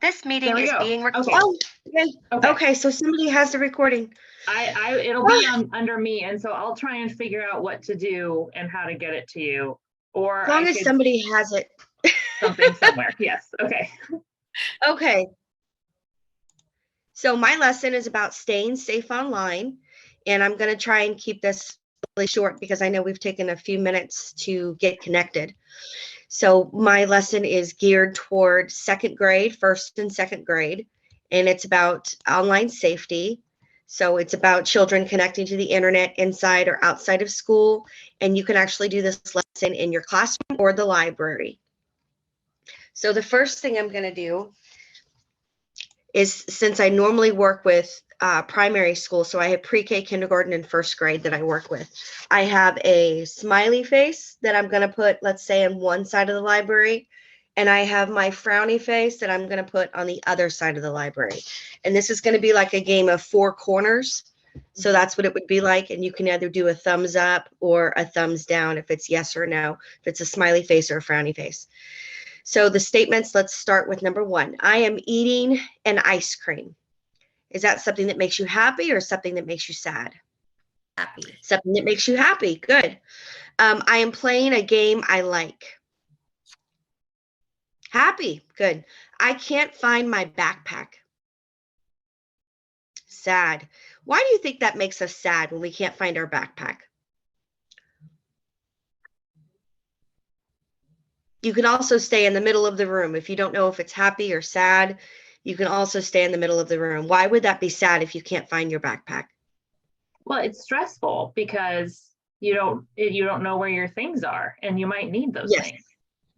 This meeting There we is go. being recorded. Okay. Oh, yay. Okay. Okay, so somebody has the recording. It'll be under me, and so I'll try and figure out what to do and how to get it to you. Or As long as somebody has it. something somewhere. Yes. Okay. Okay. So my lesson is about staying safe online, and I'm going to try and keep this really short because I know we've taken a few minutes to get connected. So my lesson is geared toward second grade, first and second grade, and it's about online safety. So it's about children connecting to the internet inside or outside of school, and you can actually do this lesson in your classroom or the library. So the first thing I'm going to do is, since I normally work with primary school, so I have pre-K, kindergarten, and first grade that I work with. I have a smiley face that I'm going to put, let's say, on one side of the library, and I have my frowny face that I'm going to put on the other side of the library. And this is going to be like a game of four corners. So that's what it would be like. And you can either do a thumbs up or a thumbs down if it's yes or no, if it's a smiley face or a frowny face. So the statements, let's start with number one. I am eating an ice cream. Is that something that makes you happy or something that makes you sad? Happy. Something that makes you happy. Good. I am playing a game I like. Happy. Good. I can't find my backpack. Sad. Why do you think that makes us sad when we can't find our backpack? You can also stay in the middle of the room. If you don't know if it's happy or sad, you can also stay in the middle of the room. Why would that be sad if you can't find your backpack? Well, it's stressful because you don't know where your things are, and you might need those things.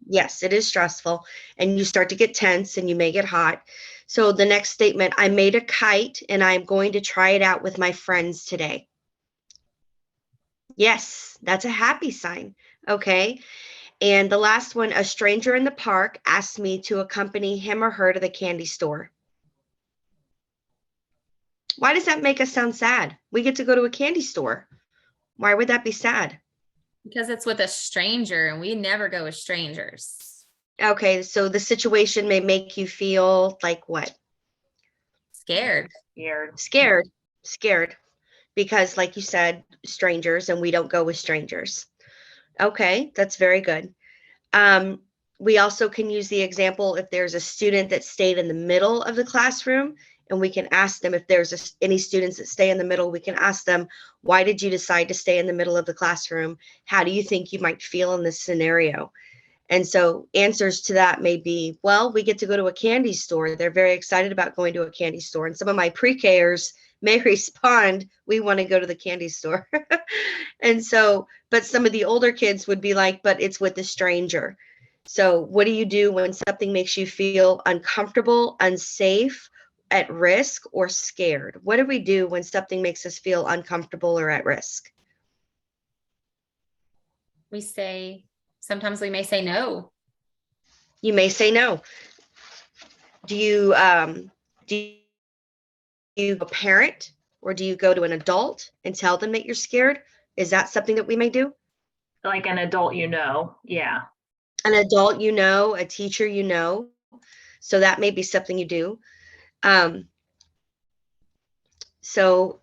Yes, it is stressful, and you start to get tense and you may get hot. So the next statement, I made a kite and I'm going to try it out with my friends today. Yes, that's a happy sign. Okay. And the last one, a stranger in the park asked me to accompany him or her to the candy store. Why does that make us sound sad? We get to go to a candy store. Why would that be sad? Because it's with a stranger and we never go with strangers. Okay, so the situation may make you feel like what? Scared. Scared. Because like you said, strangers, and we don't go with strangers. Okay, that's very good. We also can use the example if there's a student that stayed in the middle of the classroom, and we can ask them, if there's any students that stay in the middle, we can ask them, why did you decide to stay in the middle of the classroom? How do you think you might feel in this scenario? And so answers to that may be, well, we get to go to a candy store. They're very excited about going to a candy store. And some of my pre-Kers may respond, we want to go to the candy store. And so, but some of the older kids would be like, but it's with a stranger. So what do you do when something makes you feel uncomfortable, unsafe, at risk, or scared? What do we do when something makes us feel uncomfortable or at risk? Sometimes we may say no. You may say no. Do you go parent, or do you go to an adult and tell them that you're scared? Is that something that we may do? Like an adult, yeah. An adult, a teacher, so that may be something you do. So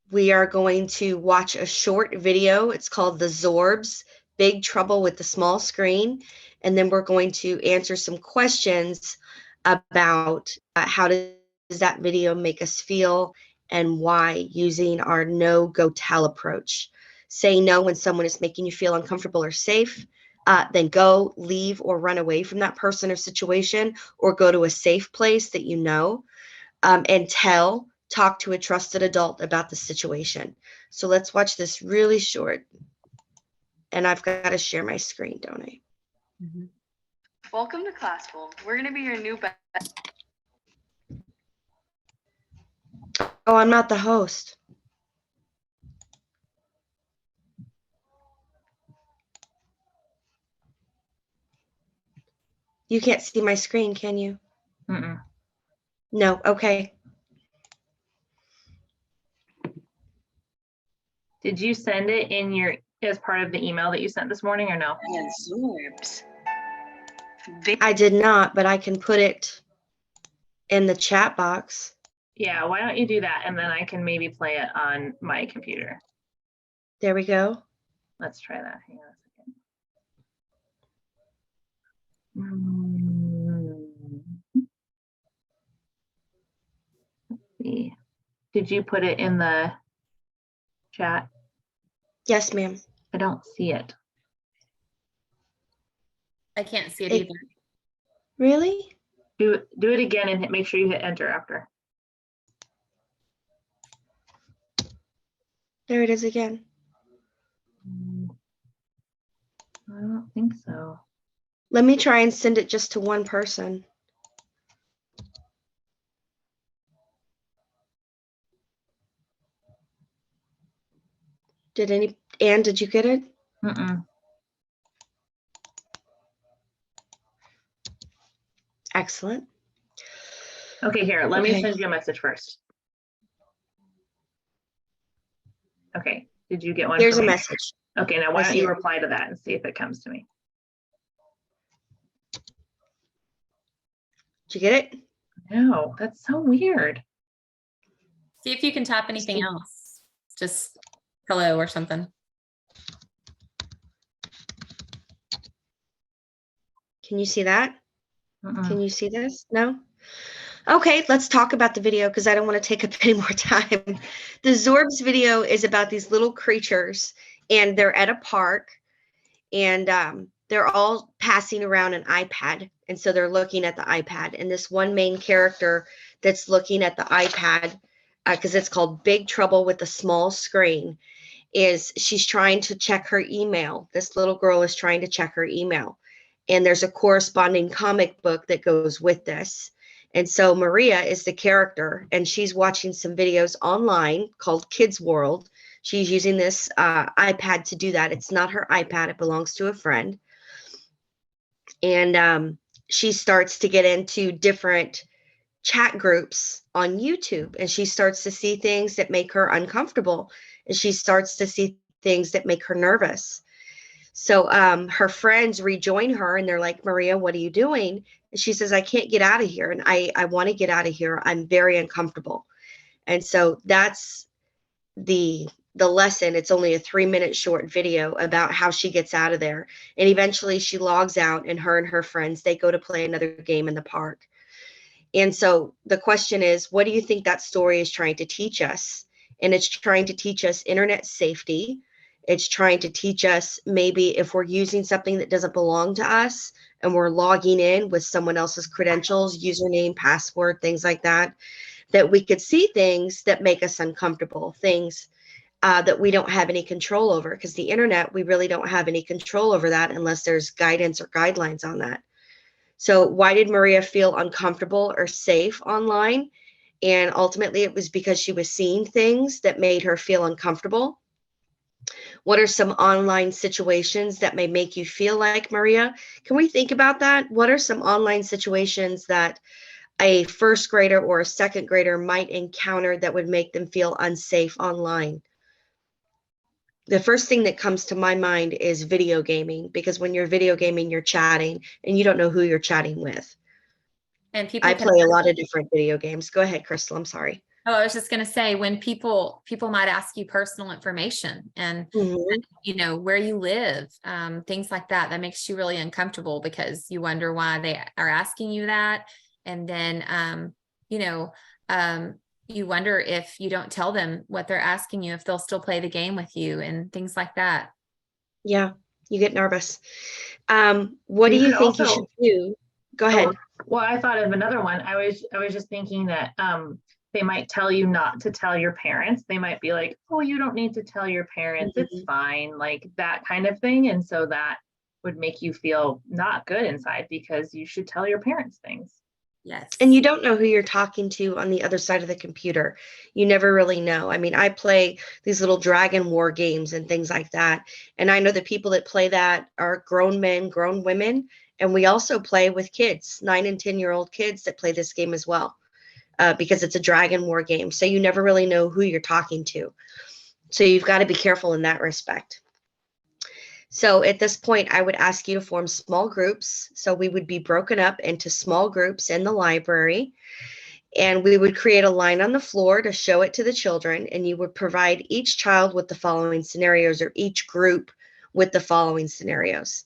we are going to watch a short video. It's called The Zorbs, Big Trouble with the Small Screen. And then we're going to answer some questions about how does that video make us feel and why, using our no, go, tell approach. Say no when someone is making you feel uncomfortable or safe. Then go, leave, or run away from that person or situation, or go to a safe place that you know. And talk to a trusted adult about the situation. So let's watch this really short. And I've got to share my screen, don't I? Mm-hmm. Welcome to Classful. We're going to be your new best. Oh, I'm not the host. You can't see my screen, can you? Mm-mm. No, okay. Did you send it as part of the email that you sent this morning, or no? Zorbs. I did not, but I can put it in the chat box. Yeah, why don't you do that? And then I can maybe play it on my computer. There we go. Let's try that. Hang on a second. Let's see. Did you put it in the chat? Yes, ma'am. I don't see it. I can't see it It- either. Really? Do it again and make sure you hit enter after. There it is again. I don't think so. Let me try and send it just to one person. Anne, did you get it? Mm-mm. Excellent. Okay, here, let me Okay. send you a message first. Okay, did you get one? Here's a from me? message. Okay, now why I don't see you it. reply to that and see if it comes to me? Did you get it? No, that's so weird. See if you can tap anything else. Just hello or something. Can you see that? Mm-mm. Can you see this? No? Okay, let's talk about the video because I don't want to take up any more time. The Zorbs video is about these little creatures and they're at a park and they're all passing around an iPad. And so they're looking at the iPad. And this one main character that's looking at the iPad, because it's called Big Trouble with the Small Screen, is she's trying to check her email. This little girl is trying to check her email. And there's a corresponding comic book that goes with this. And so Maria is the character, and she's watching some videos online called Kids World. She's using this iPad to do that. It's not her iPad, it belongs to a friend. And she starts to get into different chat groups on YouTube, and she starts to see things that make her uncomfortable, and she starts to see things that make her nervous. So her friends rejoin her and they're like, Maria, what are you doing? And she says, I can't get out of here. And I want to get out of here. I'm very uncomfortable. And so that's the lesson. It's only a 3-minute short video about how she gets out of there. And eventually she logs out, and her friends, they go to play another game in the park. And so the question is, what do you think that story is trying to teach us? And it's trying to teach us internet safety. It's trying to teach us maybe if we're using something that doesn't belong to us and we're logging in with someone else's credentials, username, password, things like that, that we could see things that make us uncomfortable, things that we don't have any control over. Because the internet, we really don't have any control over that unless there's guidance or guidelines on that. So why did Maria feel uncomfortable or safe online? And ultimately, it was because she was seeing things that made her feel uncomfortable. What are some online situations that may make you feel like Maria? Can we think about that? What are some online situations that a first grader or a second grader might encounter that would make them feel unsafe online? The first thing that comes to my mind is video gaming, because when you're video gaming, you're chatting and you don't know who you're chatting with. And people I can, play a lot of different video games. Go ahead, Crystal. I'm sorry. oh, I was just gonna say, when people might ask you personal information and Mhm. you know, where you live, things like that, that makes you really uncomfortable because you wonder why they are asking you that. And then, you know, you wonder if you don't tell them what they're asking you, if they'll still play the game with you and things like that. Yeah, you get nervous. What do You you could think you also- should do? Go ahead. Well, I thought of another one. I was just thinking that they might tell you not to tell your parents. They might be like, oh, you don't need to tell your parents. It's fine, like that kind of thing. And so that would make you feel not good inside because you should tell your parents things. Yes. And you don't know who you're talking to on the other side of the computer. You never really know. I mean, I play these little Dragon War games and things like that. And I know the people that play that are grown men, grown women. And we also play with kids, 9 and 10-year-old kids that play this game as well, because it's a Dragon War game. So you never really know who you're talking to. So you've got to be careful in that respect. So at this point, I would ask you to form small groups. So we would be broken up into small groups in the library. And we would create a line on the floor to show it to the children, and you would provide each child with the following scenarios, or each group with the following scenarios.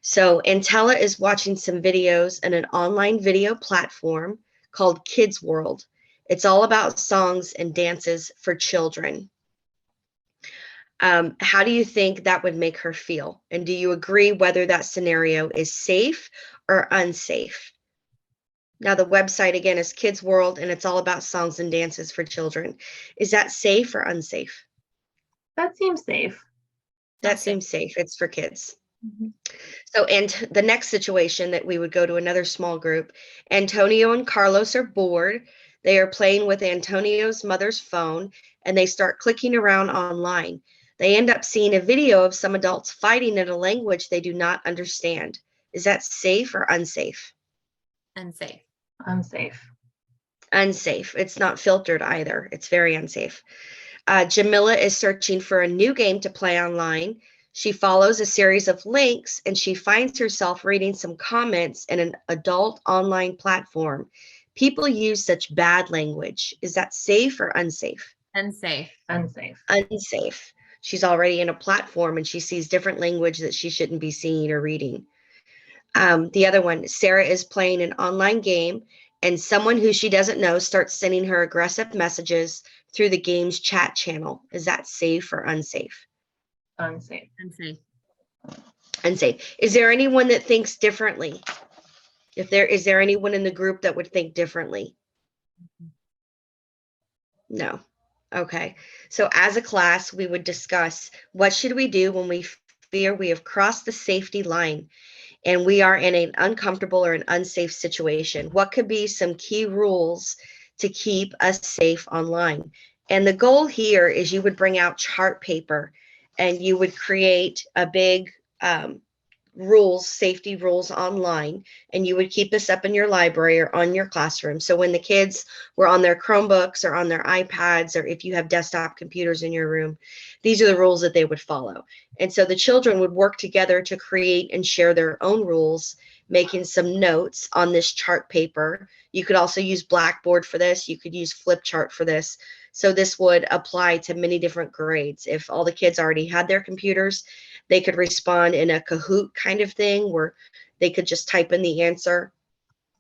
So Antella is watching some videos in an online video platform called Kids World. It's all about songs and dances for children. How do you think that would make her feel? And do you agree whether that scenario is safe or unsafe? Now, the website again is Kids World, and it's all about songs and dances for children. Is that safe or unsafe? That seems safe. That That's safe. seems safe. It's for kids. Mhm. So, and the next situation that we would go to another small group, Antonio and Carlos are bored. They are playing with Antonio's mother's phone, and they start clicking around online. They end up seeing a video of some adults fighting in a language they do not understand. Is that safe or unsafe? Unsafe. Unsafe. Unsafe. It's not filtered either. It's very unsafe. Jamila is searching for a new game to play online. She follows a series of links, and she finds herself reading some comments in an adult online platform. People use such bad language. Is that safe or unsafe? Unsafe. Unsafe. Unsafe. She's already in a platform and she sees different language that she shouldn't be seeing or reading. The other one, Sarah is playing an online game, and someone who she doesn't know starts sending her aggressive messages through the game's chat channel. Is that safe or unsafe? Unsafe. Unsafe. Unsafe. Is there anyone that thinks differently? Is there anyone in the group that would think differently? No. Okay. So as a class, we would discuss what should we do when we fear we have crossed the safety line and we are in an uncomfortable or an unsafe situation. What could be some key rules to keep us safe online? And the goal here is you would bring out chart paper and you would create a big safety rules online, and you would keep this up in your library or on your classroom. So when the kids were on their Chromebooks or on their iPads, or if you have desktop computers in your room, these are the rules that they would follow. And so the children would work together to create and share their own rules, making some notes on this chart paper. You could also use Blackboard for this. You could use Flipchart for this. So this would apply to many different grades. If all the kids already had their computers, they could respond in a Kahoot kind of thing where they could just type in the answer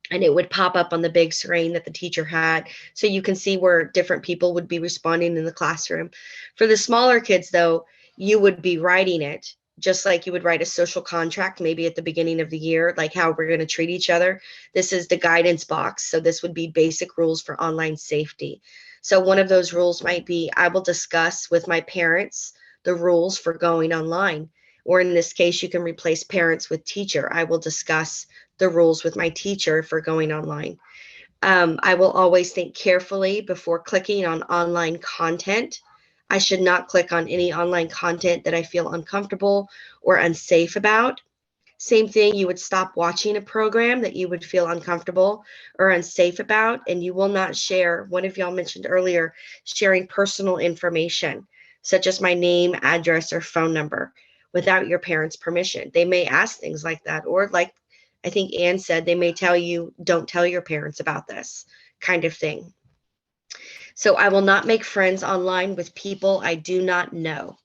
and it would pop up on the big screen that the teacher had. So you can see where different people would be responding in the classroom. For the smaller kids, though, you would be writing it just like you would write a social contract, maybe at the beginning of the year, like how we're going to treat each other. This is the guidance box. So this would be basic rules for online safety. So one of those rules might be, I will discuss with my parents the rules for going online. Or in this case, you can replace parents with teacher. I will discuss the rules with my teacher for going online. I will always think carefully before clicking on online content. I should not click on any online content that I feel uncomfortable or unsafe about. Same thing, you would stop watching a program that you would feel uncomfortable or unsafe about, and you will not share, one of y'all mentioned earlier, sharing personal information, such as my name, address, or phone number without your parents' permission. They may ask things like that, or like I think Anne said, they may tell you, don't tell your parents about this kind of thing. So I will not make friends online with people I do not know.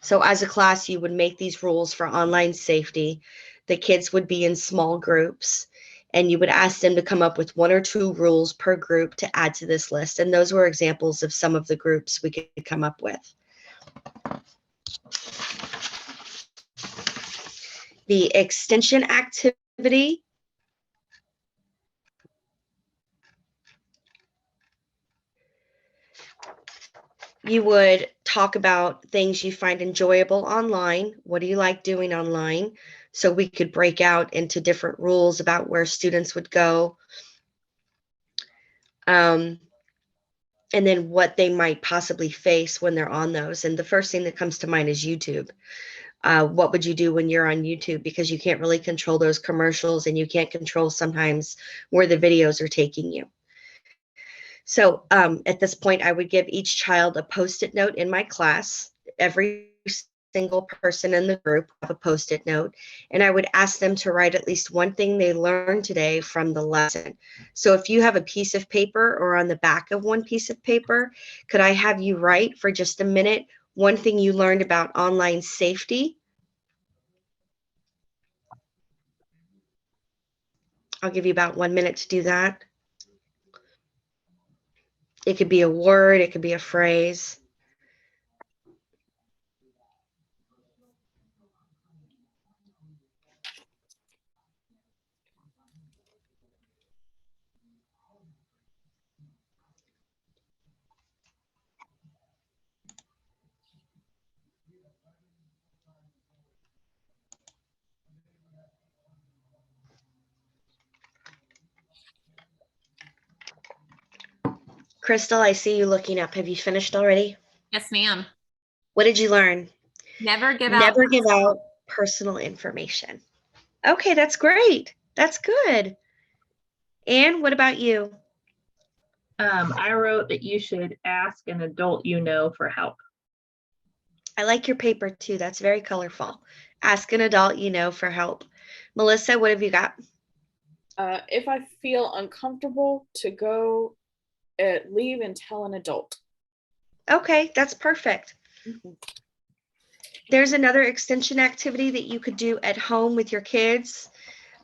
So as a class, you would make these rules for online safety. The kids would be in small groups, and you would ask them to come up with 1 or 2 rules per group to add to this list. And those were examples of some of the groups we could come up with. The extension activity. You would talk about things you find enjoyable online. What do you like doing online? So we could break out into different rules about where students would go. And then what they might possibly face when they're on those. And the first thing that comes to mind is YouTube. What would you do when you're on YouTube? Because you can't really control those commercials, and you can't control sometimes where the videos are taking you. So at this point, I would give each child a Post-it note in my class. Every single person in the group have a Post-it note, and I would ask them to write at least one thing they learned today from the lesson. So if you have a piece of paper or on the back of one piece of paper, could I have you write for just a minute one thing you learned about online safety? I'll give you about 1 minute to do that. It could be a word, it could be a phrase. Crystal, I see you looking up. Have you finished already? Yes, ma'am. What did you learn? Never give out. Never give out personal information. Okay, that's great. That's good. And what about you? I wrote that you should ask an adult you know for help. I like your paper too. That's very colorful. Ask an adult you know for help. Melissa, what have you got? If I feel uncomfortable to go, leave and tell an adult. Okay, that's perfect. There's another extension activity that you could do at home with your kids.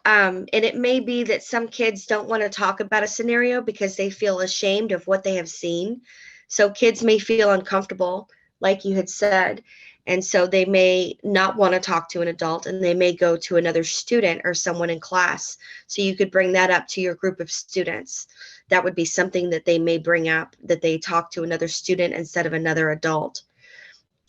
And it may be that some kids don't want to talk about a scenario because they feel ashamed of what they have seen. So kids may feel uncomfortable, like you had said, and so they may not want to talk to an adult and they may go to another student or someone in class. So you could bring that up to your group of students. That would be something that they may bring up, that they talk to another student instead of another adult.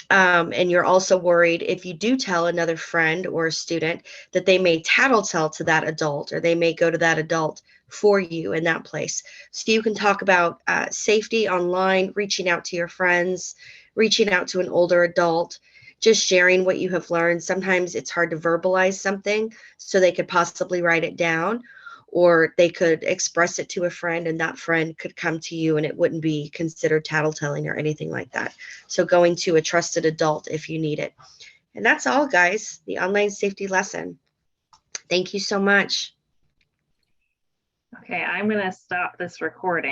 And you're also worried if you do tell another friend or a student that they may tattletale to that adult, or they may go to that adult for you in that place. So you can talk about safety online, reaching out to your friends, reaching out to an older adult, just sharing what you have learned. Sometimes it's hard to verbalize something, so they could possibly write it down, or they could express it to a friend and that friend could come to you and it wouldn't be considered tattletelling or anything like that. So going to a trusted adult if you need it. And that's all, guys, the online safety lesson. Thank you so much. Okay, I'm going to stop this recording.